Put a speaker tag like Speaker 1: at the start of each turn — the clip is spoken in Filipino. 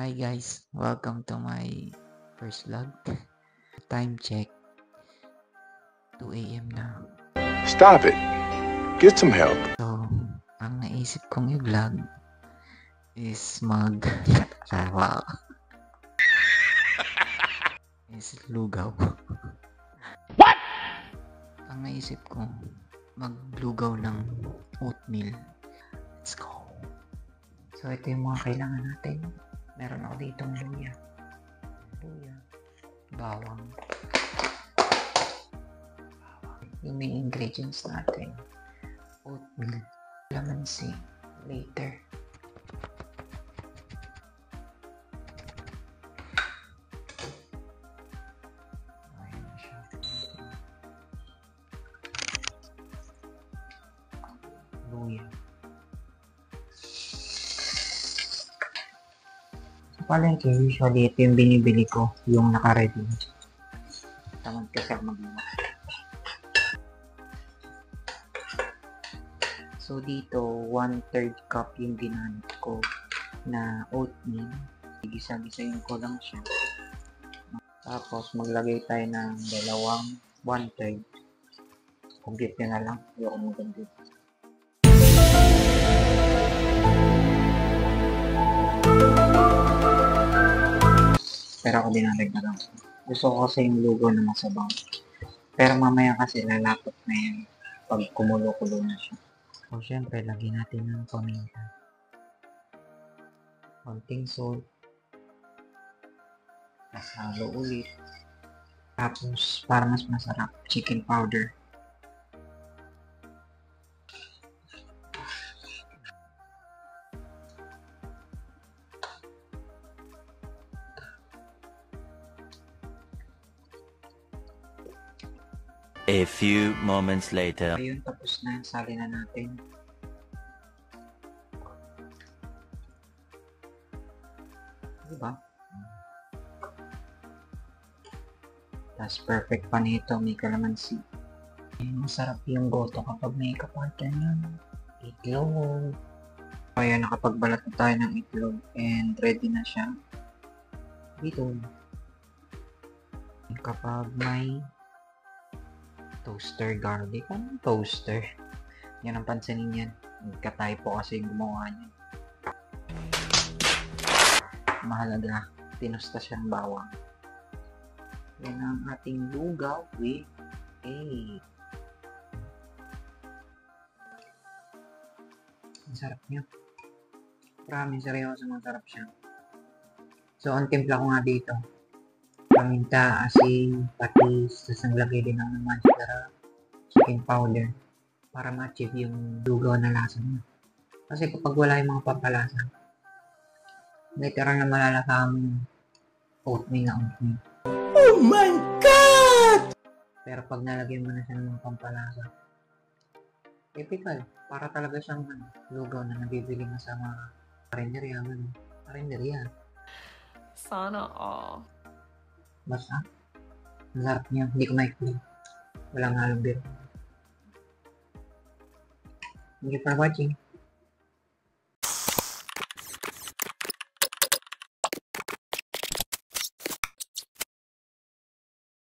Speaker 1: Hi guys, welcome to my first vlog. Time check, 2 a.m. na.
Speaker 2: Stop it. Get some help.
Speaker 1: So, ang naisip kong i-vlog is wow. is lugaw.
Speaker 2: What?
Speaker 1: Ang naisip ko, maglugaw ng oatmeal. Let's go. So, ito yung mga kailangan natin. Meron ako ditong luya, bawang. Yung main ingredients natin, oatmeal, calamansi, later. Ayan na siya. Luya. Palengke, usually ito yung binibili ko, yung naka-ready. Tamad kasi ako mag-iwa. So dito, 1/3 cup yung ginamit ko na oatmeal. Gisa-gisayin ko lang siya. Tapos maglagay tayo ng dalawang 1/3. Complete nyo na lang. Ayoko mag-complete. Pero ako dinarag na lang. Gusto ko kasi yung lugaw na masabaw. Pero mamaya kasi lalapot na yan pag kumulo-kulo na siya. So, syempre, lagyan natin ng paminta. Konting salt. Masalo ulit. Tapos, para mas masarap, chicken powder.
Speaker 3: A few moments later.
Speaker 1: Ayun, tapos na. Sali na natin. Diba? Tapos perfect pa nito. May calamansi. Masarap yung goto kapag may kapartner yan. Itlog. Ayan, nakapagbalat na tayo ng itlog. And ready na siya. Dito. Kapag may toaster garlic. Anong toaster? Yan ang pansinin yan. Nagka-typo kasi yung gumawa niya. Mahalaga. Tinusta siyang bawang. Yan ang ating lugaw with egg. Ang sarap niya. Promise, seryoso masarap siya. So, ang timpla ko nga dito. Paminta, asin, patis, tapos naglagay din ng mascara, chicken powder para ma-achieve yung lugaw na lasa niya. Kasi kapag wala yung mga pampalasa, literal na malalasa mo oatmeal na oatmeal.
Speaker 3: Oh my God!
Speaker 1: Pero pag nalagyan mo na siya ng mga pampalasa, typical, para talaga siyang lugaw na nabibili mo sa mga karinderya. Karinderya.
Speaker 4: Sana all.
Speaker 1: Basta, ang sarap niya. Hindi ko maikli. Walang halong beer. Thank you for watching.